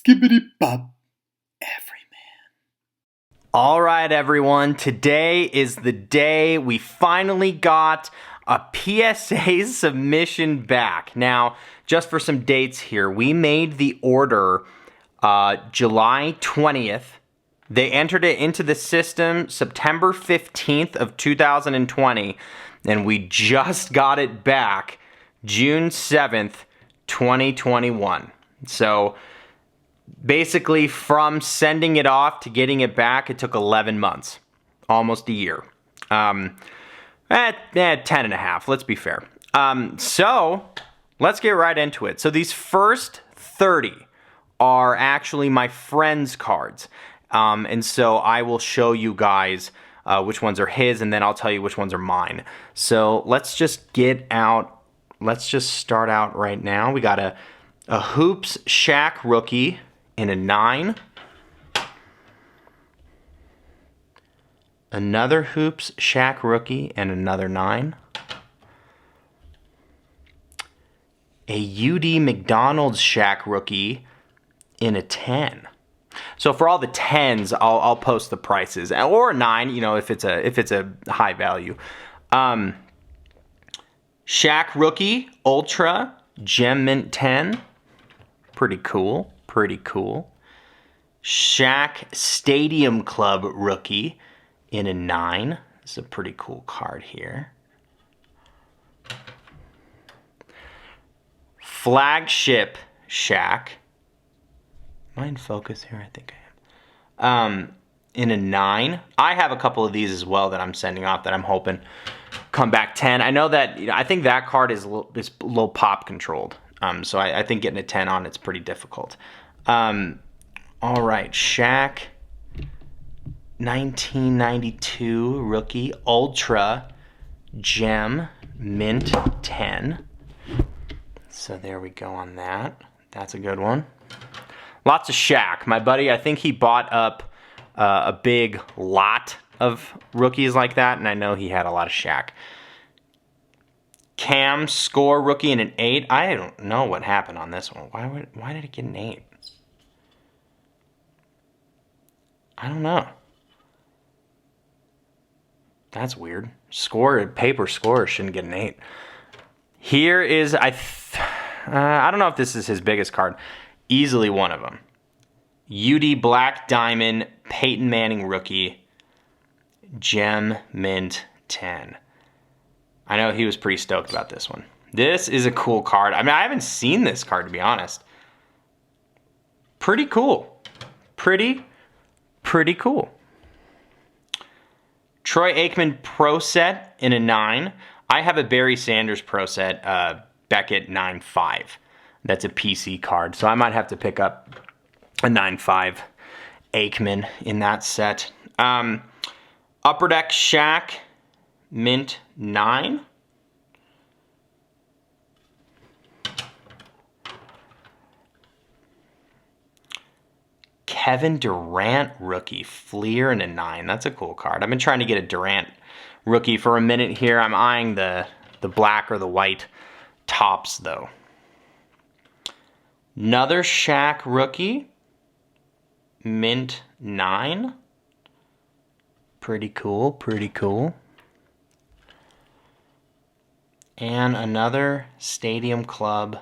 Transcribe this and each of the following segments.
Skibbity bop, everyman. All right, everyone. Today is the day we finally got a PSA submission back. Now, just for some dates here, we made the order July 20th. They entered it into the system September 15th of 2020, and we just got it back June 7th, 2021. So basically, from sending it off to getting it back, it took 11 months, almost a year. 10 and a half, let's be fair. So let's get right into it. So these first 30 are actually my friend's cards. And so I will show you guys which ones are his, and then I'll tell you which ones are mine. So let's just start out right now. We got a Hoops Shaq rookie in a 9. Another Hoops Shaq rookie and another 9. A UD McDonald's Shaq rookie in a 10. So for all the 10s, I'll post the prices, or a 9, you know, if it's a high value. Shaq rookie Ultra Gem Mint 10. Pretty cool. Pretty cool. Shaq Stadium Club rookie in a 9. This is a pretty cool card here. Flagship Shaq. Am I in focus here? I think I am. In a 9. I have a couple of these as well that I'm sending off that I'm hoping come back 10. I know that, I think that card is a little pop controlled. So I think getting a 10 on it's pretty difficult. All right, Shaq 1992 rookie Ultra Gem Mint 10. So there we go on that. That's a good one. Lots of Shaq. My buddy, I think he bought up a big lot of rookies like that, and I know he had a lot of Shaq. Cam Score rookie in an 8. I don't know what happened on this one. Why did it get an 8? I don't know. That's weird. Paper score shouldn't get an 8. Here is, I don't know if this is his biggest card. Easily one of them. UD Black Diamond Peyton Manning rookie Gem Mint 10. I know he was pretty stoked about this one. This is a cool card. I mean, I haven't seen this card, to be honest. Pretty cool. Pretty cool. Troy Aikman Pro Set in a 9. I have a Barry Sanders Pro Set, Beckett 9.5. That's a PC card, so I might have to pick up a 9.5 Aikman in that set. Upper Deck Shaq Mint 9. Kevin Durant rookie Fleer in a 9. That's a cool card. I've been trying to get a Durant rookie for a minute here. I'm eyeing the black or the white tops though. Another Shaq rookie Mint 9. Pretty cool, pretty cool. And another Stadium Club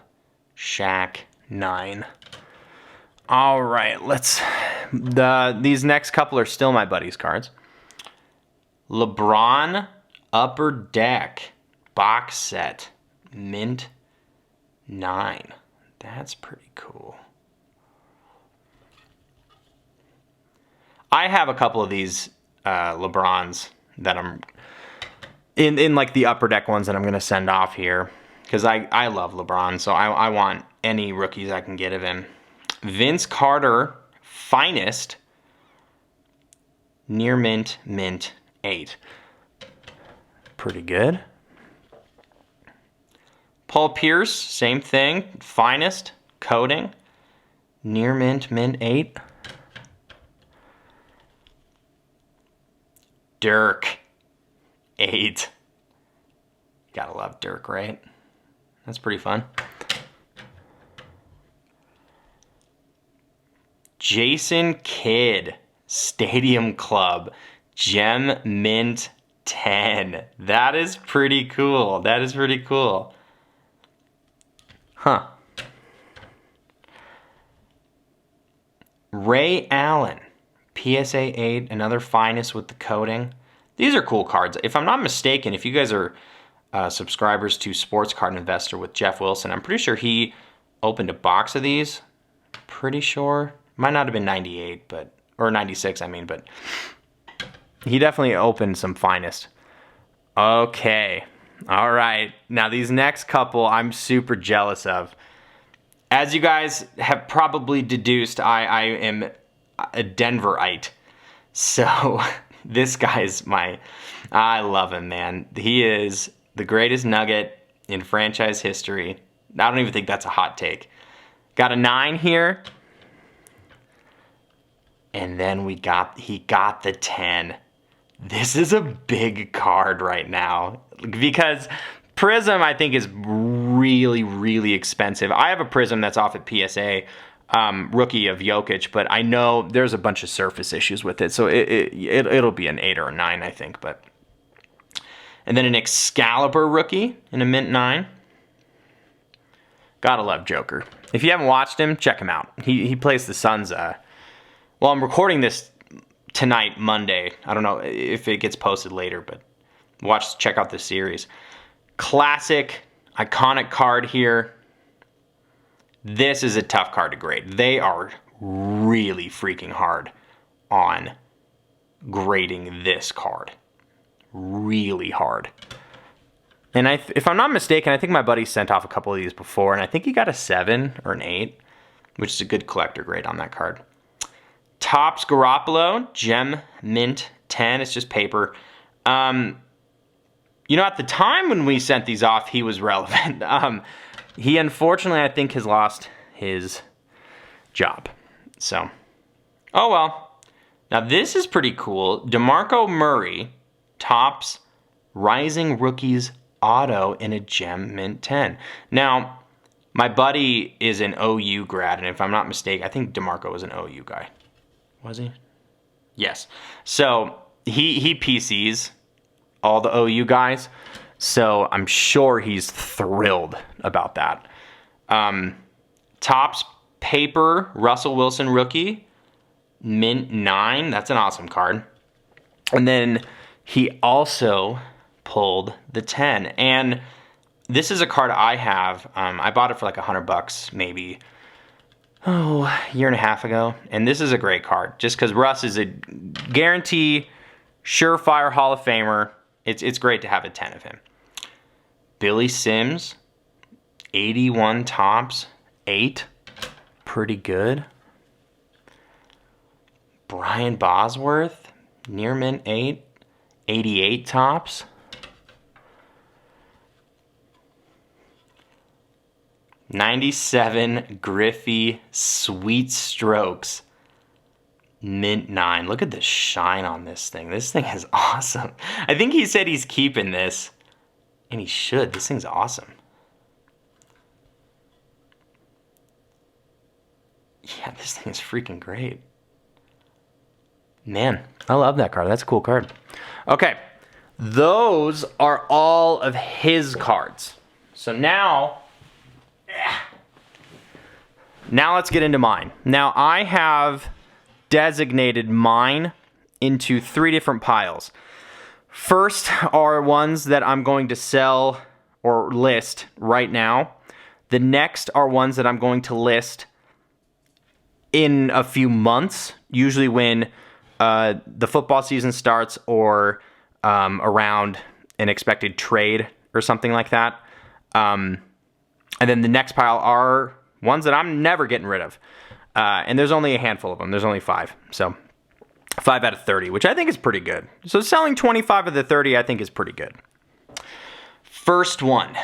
Shaq 9. All right, these next couple are still my buddy's cards. LeBron Upper Deck Box Set Mint 9. That's pretty cool. I have a couple of these LeBrons that I'm in like the Upper Deck ones that I'm going to send off here because I love LeBron, so I want any rookies I can get of him. Vince Carter Finest Near Mint 8. Pretty good. Paul Pierce, same thing. Finest Coating Near Mint 8. Dirk 8. Gotta love Dirk, right? That's pretty fun. Jason Kidd, Stadium Club, Gem Mint 10. That is pretty cool. That is pretty cool. Huh. Ray Allen, PSA 8, another finest with the coating. These are cool cards. If I'm not mistaken, if you guys are subscribers to Sports Card Investor with Jeff Wilson, I'm pretty sure he opened a box of these. Pretty sure. Might not have been 98, or 96, I mean, but he definitely opened some finest. Okay. All right. Now these next couple I'm super jealous of. As you guys have probably deduced, I am a Denverite. So this guy's I love him, man. He is the greatest Nugget in franchise history. I don't even think that's a hot take. Got a 9 here. And then he got the 10. This is a big card right now because Prism I think is really, really expensive. I have a Prism that's off at PSA, rookie of Jokic, but I know there's a bunch of surface issues with it, so it'll be an 8 or a 9, I think. And then an Excalibur rookie in a mint 9. Gotta love Joker. If you haven't watched him, check him out. He plays the Suns. Well, I'm recording this tonight, Monday. I don't know if it gets posted later, but check out this series. Classic, iconic card here. This is a tough card to grade. They are really freaking hard on grading this card. Really hard. And if I'm not mistaken, I think my buddy sent off a couple of these before, and I think he got a 7 or an 8, which is a good collector grade on that card. Topps Garoppolo, Gem Mint 10. It's just paper. You know, at the time when we sent these off, he was relevant. He unfortunately, I think, has lost his job. So, oh well. Now this is pretty cool. DeMarco Murray, Topps Rising Rookies Auto in a Gem Mint 10. Now, my buddy is an OU grad, and if I'm not mistaken, I think DeMarco was an OU guy. Was he? Yes. So he PCs all the OU guys, so I'm sure he's thrilled about that. Topps paper Russell Wilson rookie, mint 9. That's an awesome card. And then he also pulled the 10, and this is a card I have. I bought it for like $100 maybe. A year and a half ago. And this is a great card just because Russ is a guarantee, surefire Hall of Famer. It's great to have a 10 of him. Billy Sims, 81 Topps, 8. Pretty good. Brian Bosworth, near mint 8, 88 Topps. 97 Griffey Sweet Strokes, mint 9. Look at the shine on this thing. This thing is awesome. I think he said he's keeping this, and he should. This thing's awesome. Yeah, this thing is freaking great. Man, I love that card. That's a cool card. Okay, those are all of his cards. So now let's get into mine. Now I have designated mine into 3 different piles. First are ones that I'm going to sell or list right now. The next are ones that I'm going to list in a few months, usually when the football season starts or around an expected trade or something like that. And then the next pile are ones that I'm never getting rid of. And there's only a handful of them. There's only 5. So 5 out of 30, which I think is pretty good. So selling 25 of the 30, I think is pretty good. First one.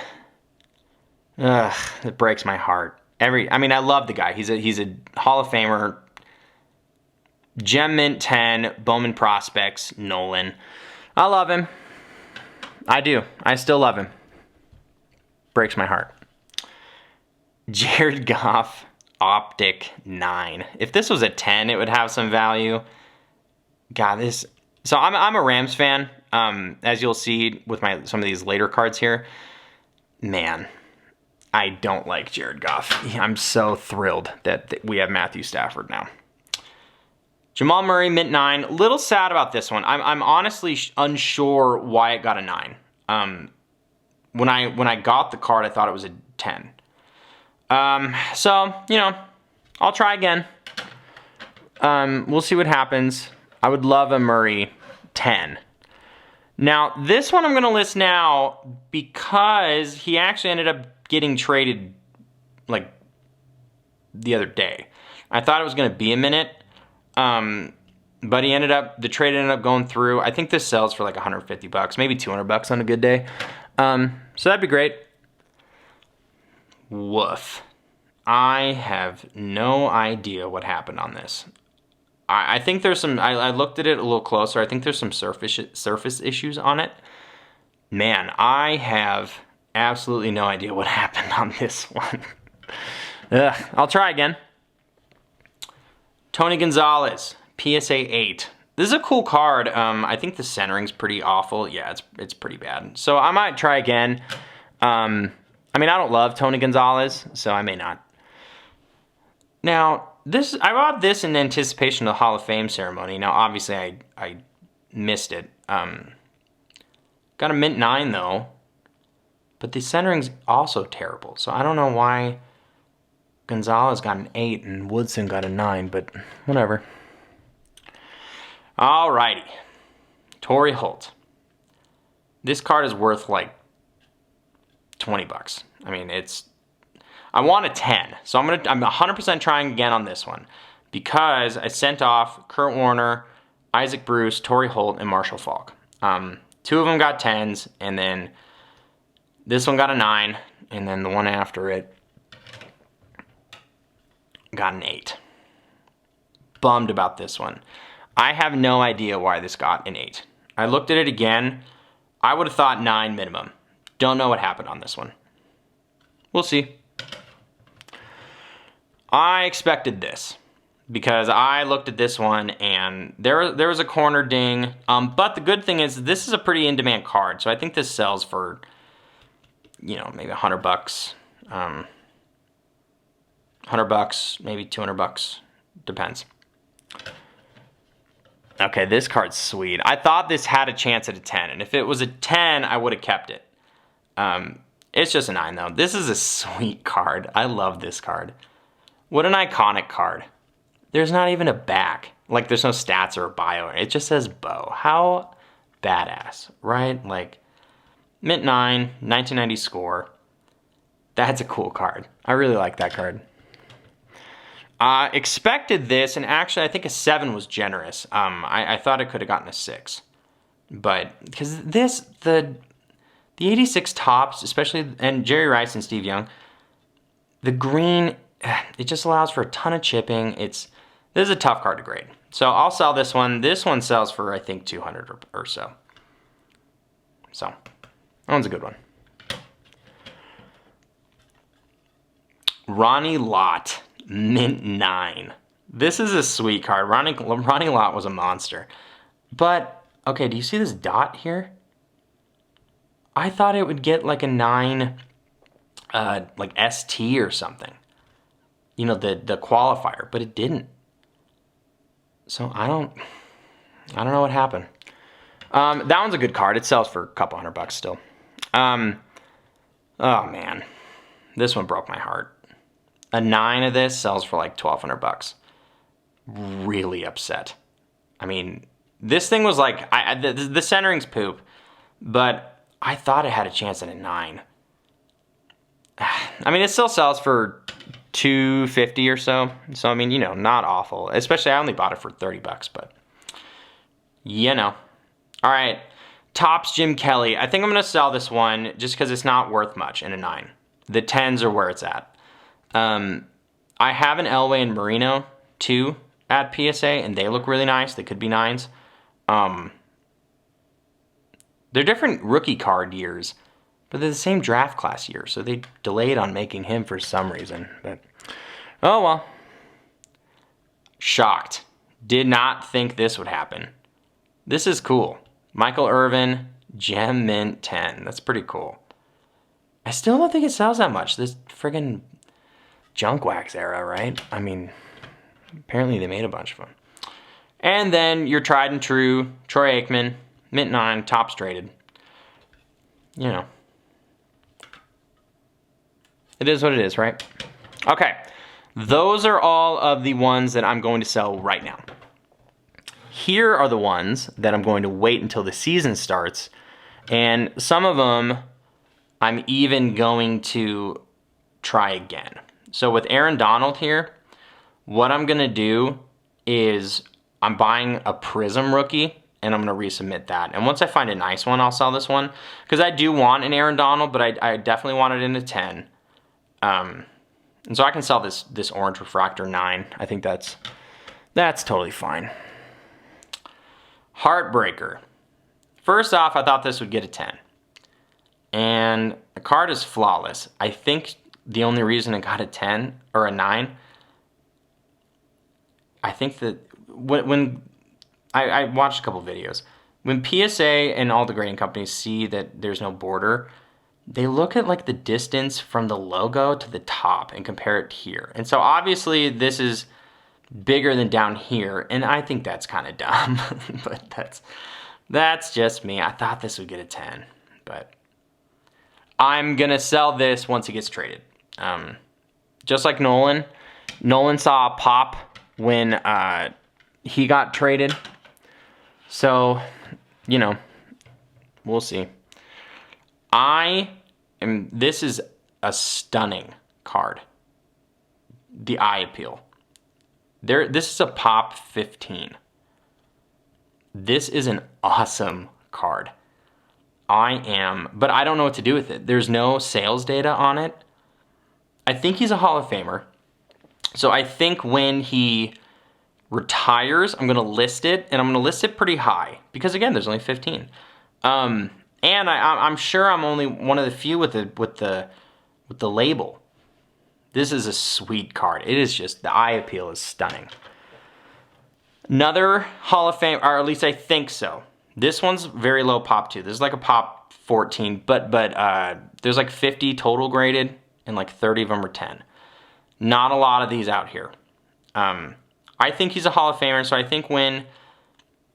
It breaks my heart. I love the guy. He's a Hall of Famer. Gem Mint 10, Bowman Prospects, Nolan. I love him. I do. I still love him. Breaks my heart. Jared Goff, Optic 9. If this was a 10, it would have some value. God, this... So I'm a Rams fan, as you'll see with some of these later cards here. Man, I don't like Jared Goff. I'm so thrilled that we have Matthew Stafford now. Jamal Murray, mint 9. A little sad about this one. I'm honestly unsure why it got a 9. When I got the card, I thought it was a 10. So, you know, I'll try again. We'll see what happens. I would love a Murray 10. Now, this one I'm going to list now because he actually ended up getting traded, like, the other day. I thought it was going to be a minute, but the trade ended up going through. I think this sells for like $150, maybe $200 on a good day. So that'd be great. Woof. I have no idea what happened on this. I think there's some, I looked at it a little closer. I think there's some surface issues on it. Man, I have absolutely no idea what happened on this one. Ugh, I'll try again. Tony Gonzalez, PSA 8. This is a cool card. I think the centering's pretty awful. Yeah, it's pretty bad. So I might try again. I mean, I don't love Tony Gonzalez, so I may not. Now, I bought this in anticipation of the Hall of Fame ceremony. Now, obviously, I missed it. Got a mint 9, though. But the centering's also terrible. So I don't know why Gonzalez got an 8 and Woodson got a 9, but whatever. Alrighty. Torrey Holt. This card is worth like $20. I mean, I want a 10, so I'm 100% trying again on this one because I sent off Kurt Warner, Isaac Bruce, Torrey Holt, and Marshall Faulk. 2 of them got 10s, and then this one got a 9, and then the one after it got an 8. Bummed about this one. I have no idea why this got an 8. I looked at it again. I would have thought 9 minimum. Don't know what happened on this one. We'll see. I expected this because I looked at this one and there was a corner ding. But the good thing is this is a pretty in-demand card. So I think this sells for, you know, maybe $100. $100, maybe $200. Depends. Okay, this card's sweet. I thought this had a chance at a 10. And if it was a 10, I would have kept it. It's just a 9, though. This is a sweet card. I love this card. What an iconic card. There's not even a back. Like, there's no stats or a bio. It just says Bo. How badass, right? Like, mint 9, 1990 score. That's a cool card. I really like that card. Expected this, and actually I think a 7 was generous. I thought I could have gotten a 6. But, because the 86 tops, especially, and Jerry Rice and Steve Young, the green, it just allows for a ton of chipping. This is a tough card to grade. So I'll sell this one. This one sells for, I think, 200 or so. So, that one's a good one. Ronnie Lott, mint 9. This is a sweet card. Ronnie Lott was a monster. But, okay, do you see this dot here? I thought it would get like a 9, like ST or something. You know, the qualifier, but it didn't. So I don't know what happened. That one's a good card. It sells for a couple $100 still. Oh man, this one broke my heart. A 9 of this sells for like $1,200. Really upset. I mean, this thing was like, the centering's poop, but I thought it had a chance at a 9. I mean, it still sells for $250 or so. So, I mean, you know, not awful. Especially, I only bought it for $30, but, you know. All right, Topps Jim Kelly. I think I'm going to sell this one just because it's not worth much in a 9. The 10s are where it's at. I have an Elway and Marino, too, at PSA, and they look really nice. They could be 9s. They're different rookie card years, but they're the same draft class year, so they delayed on making him for some reason. But Oh, well. Shocked. Did not think this would happen. This is cool. Michael Irvin, Gem Mint 10. That's pretty cool. I still don't think it sells that much. This friggin' junk wax era, right? I mean, apparently they made a bunch of them. And then your tried and true Troy Aikman, Mint 9, top rated. You know. It is what it is, right? Okay. Those are all of the ones that I'm going to sell right now. Here are the ones that I'm going to wait until the season starts. And some of them I'm even going to try again. So with Aaron Donald here, what I'm going to do is I'm buying a Prism rookie and I'm going to resubmit that. And once I find a nice one, I'll sell this one. Because I do want an Aaron Donald, but I definitely want it in a 10. And so I can sell this orange refractor 9. I think that's totally fine. Heartbreaker. First off, I thought this would get a 10. And the card is flawless. I think the only reason it got a 10 or a 9, I think that when I watched a couple videos, when PSA and all the grading companies see that there's no border, they look at like the distance from the logo to the top and compare it here. And so obviously this is bigger than down here, and I think that's kind of dumb. But that's just me. I thought this would get a 10, but I'm gonna sell this once it gets traded. Just like Nolan saw a pop when he got traded. So, you know, we'll see. This is a stunning card. The eye appeal. This is a pop 15. This is an awesome card. But I don't know what to do with it. There's no sales data on it. I think he's a Hall of Famer. So I think when he retires, I'm gonna list it, and I'm gonna list it pretty high because again, there's only 15. And I'm sure I'm only one of the few with the label. This is a sweet card. It is just, the eye appeal is stunning. Another Hall of Fame, or at least I think so. This one's very low pop too. This is like a pop 14, but there's like 50 total graded, and like 30 of them are 10. Not a lot of these out here. I think he's a Hall of Famer, so I think when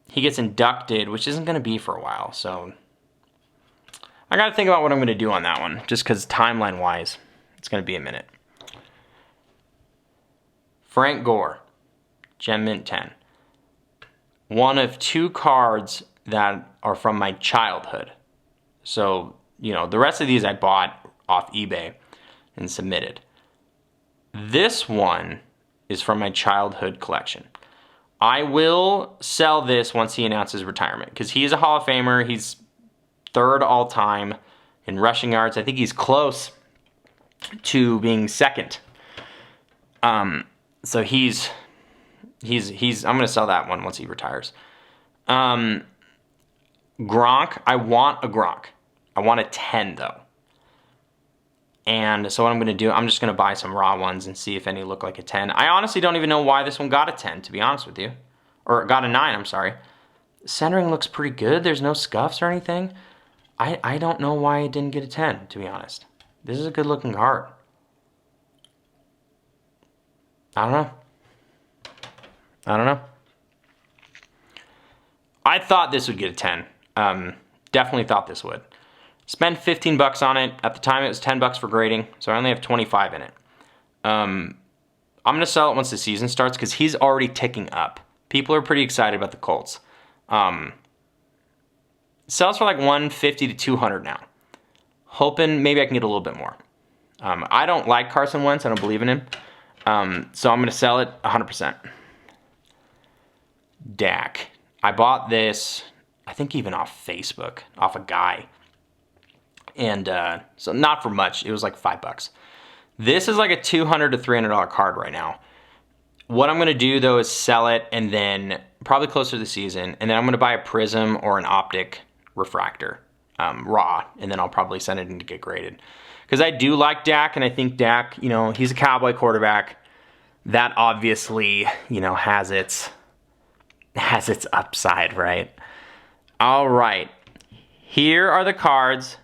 he gets inducted, which isn't going to be for a while, so I got to think about what I'm going to do on that one, just because timeline-wise, it's going to be a minute. Frank Gore, Gem Mint 10. One of 2 cards that are from my childhood. So, you know, the rest of these I bought off eBay and submitted. This one is from my childhood collection. I will sell this once he announces retirement because he is a Hall of Famer. He's 3rd all time in rushing yards. I think he's close to being 2nd. So he's I'm gonna sell that one once he retires. Gronk, I want a Gronk. I want a 10 though. And so what I'm gonna do, I'm just gonna buy some raw ones and see if any look like a 10. I honestly don't even know why this one got a 10, to be honest with you. Or got a 9, I'm sorry. Centering looks pretty good. There's no scuffs or anything. I don't know why it didn't get a 10, to be honest. This is a good looking card. I don't know. I thought this would get a 10. Definitely thought this would. Spend $15 on it. At the time it was $10 for grading, so I only have 25 in it. I'm gonna sell it once the season starts because he's already ticking up. People are pretty excited about the Colts. Sells for like $150 to $200 now. Hoping maybe I can get a little bit more. I don't like Carson Wentz. I don't believe in him. So I'm gonna sell it 100%. Dak. I bought this, I think even off Facebook, off a guy. And so not for much. It was like $5. This is like a $200 to $300 card right now. What I'm going to do though is sell it and then probably closer to the season. And then I'm going to buy a Prism or an Optic refractor, raw. And then I'll probably send it in to get graded. Because I do like Dak, and I think Dak, you know, he's a Cowboy quarterback. that obviously, has its upside, right? All right. Here are the cards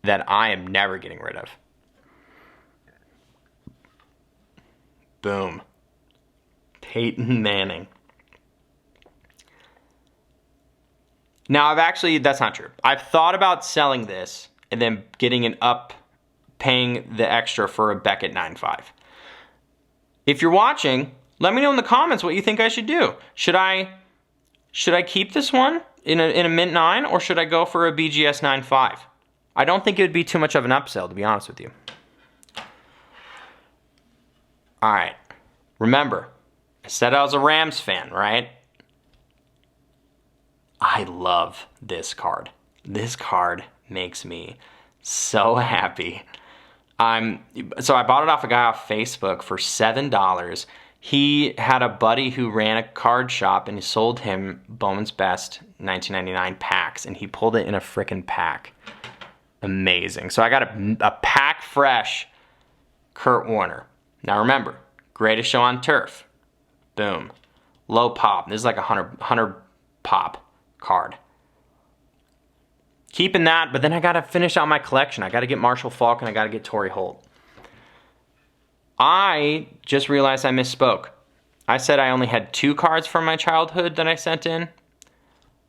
that I am never getting rid of. Boom. Peyton Manning. Now, that's not true. I've thought about selling this and then paying the extra for a Beckett 9.5. If you're watching, let me know in the comments what you think I should do. Should I keep this one in a mint 9, or should I go for a BGS 9.5? I don't think it would be too much of an upsell, to be honest with you. All right. Remember, I said I was a Rams fan, right? I love this card. This card makes me so happy. So I bought it off a guy off Facebook for $7. He had a buddy who ran a card shop and he sold him Bowman's Best 1999 packs, and he pulled it in a frickin' pack. Amazing. So I got a pack fresh Kurt Warner. Now remember, greatest show on turf. Boom. Low pop. This is like a 100 pop card. Keeping that, but then I got to finish out my collection. I got to get Marshall Faulk and I got to get Torrey Holt. I just realized I misspoke. I said I only had 2 cards from my childhood that I sent in.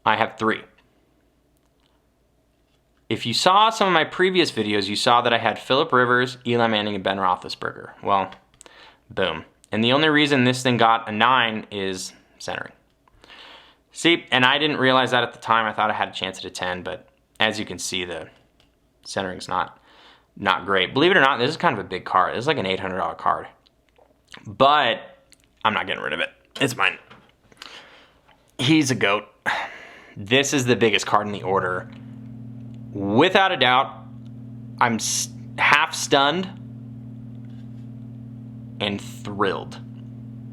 I have 3. If you saw some of my previous videos, you saw that I had Phillip Rivers, Eli Manning, and Ben Roethlisberger. Well, boom. And the only reason this thing got a 9 is centering. See, and I didn't realize that at the time. I thought I had a chance at a 10, but as you can see, the centering's not great. Believe it or not, this is kind of a big card. This is like an $800 card. But I'm not getting rid of it. It's mine. He's a GOAT. This is the biggest card in the order. Without a doubt, I'm half stunned and thrilled.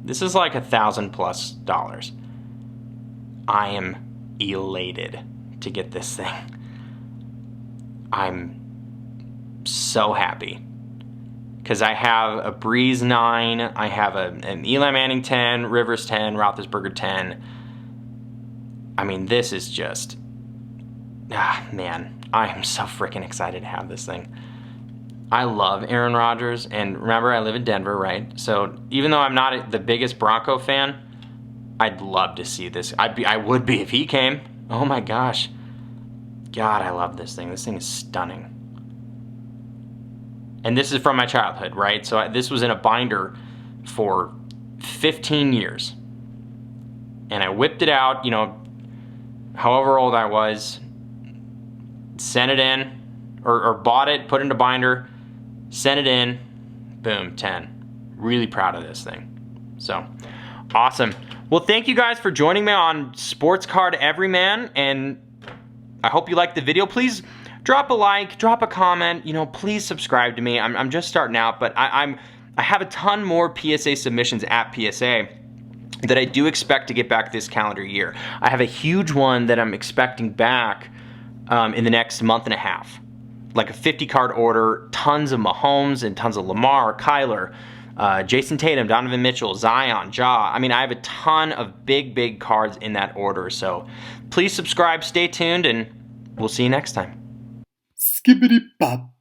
This is like $1,000+. I am elated to get this thing. I'm so happy because I have a Breeze 9, I have an Eli Manning 10, Rivers 10, Roethlisberger 10. I mean, this is just, man, I am so freaking excited to have this thing. I love Aaron Rodgers, and remember, I live in Denver, right? So even though I'm not the biggest Bronco fan, I'd love to see this. I would be if he came. Oh my gosh. God, I love this thing. This thing is stunning. And this is from my childhood, right? So this was in a binder for 15 years. And I whipped it out, however old I was, sent it in, or bought it, put it in a binder, sent it in, boom, 10. Really proud of this thing. So, awesome. Well, thank you guys for joining me on Sports Card Everyman, and I hope you liked the video. Please drop a like, drop a comment, please subscribe to me. I'm just starting out, but I have a ton more PSA submissions at PSA that I do expect to get back this calendar year. I have a huge one that I'm expecting back in the next month and a half. Like a 50 card order, tons of Mahomes and tons of Lamar, Kyler, Jason Tatum, Donovan Mitchell, Zion, Ja. I mean, I have a ton of big cards in that order. So please subscribe, stay tuned, and we'll see you next time. Skibbity bop.